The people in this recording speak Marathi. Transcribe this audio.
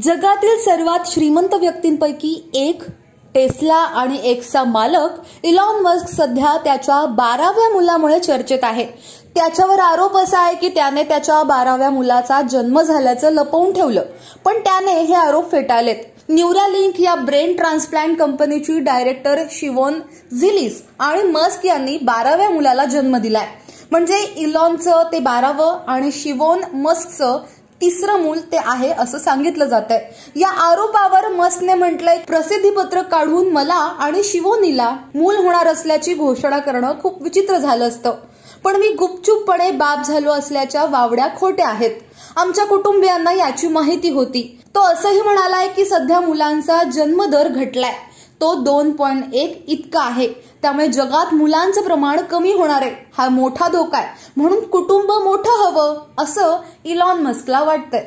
जगातील सर्वात श्रीमंत व्यक्तींपैकी एक टेस्ला आणि एक्सचा मालक इलॉन मस्क सध्या त्याच्या 12व्या मुलामुळे चर्चेत आहे। त्याच्यावर आरोप असा आहे की त्याने त्याच्या 12व्या मुलाचा जन्म झाल्याचं लपवून ठेवलं, पण त्याने हे आरोप फेटाळलेत। न्यूरालिंक या ब्रेन ट्रान्सप्लांट कंपनीची डायरेक्टर शिवोन झिलिस आणि मस्क यांनी 12व्या मुलाला जन्म दिलाय। म्हणजे इलॉनचं ते 12वं आणि शिवोन मस्कचं तिसरं मूल ते आहे असं सांगितलं जातंय। या आरोपावर मस्कने म्हटलंय, प्रसिद्धीपत्रक काढून मला आणि शिवोनीला मूल होणार असल्याची घोषणा करणं खूप विचित्र झालं असतं, पण मी गुपचूपपणे बाप झालो असल्याच्या वावड्या खोट्या आहेत। आमच्या कुटुंबियांना याची माहिती होती। तो असंही म्हणालाय की सध्या मुलांचा जन्मदर घटलाय, तो 2.1 इतका आहे। त्यामुळे जगात मुलांचं प्रमाण कमी होणार आहे, हा मोठा धोका आहे। म्हणून कुटुंब मोठं हवं असं इलॉन मस्कला वाटतंय।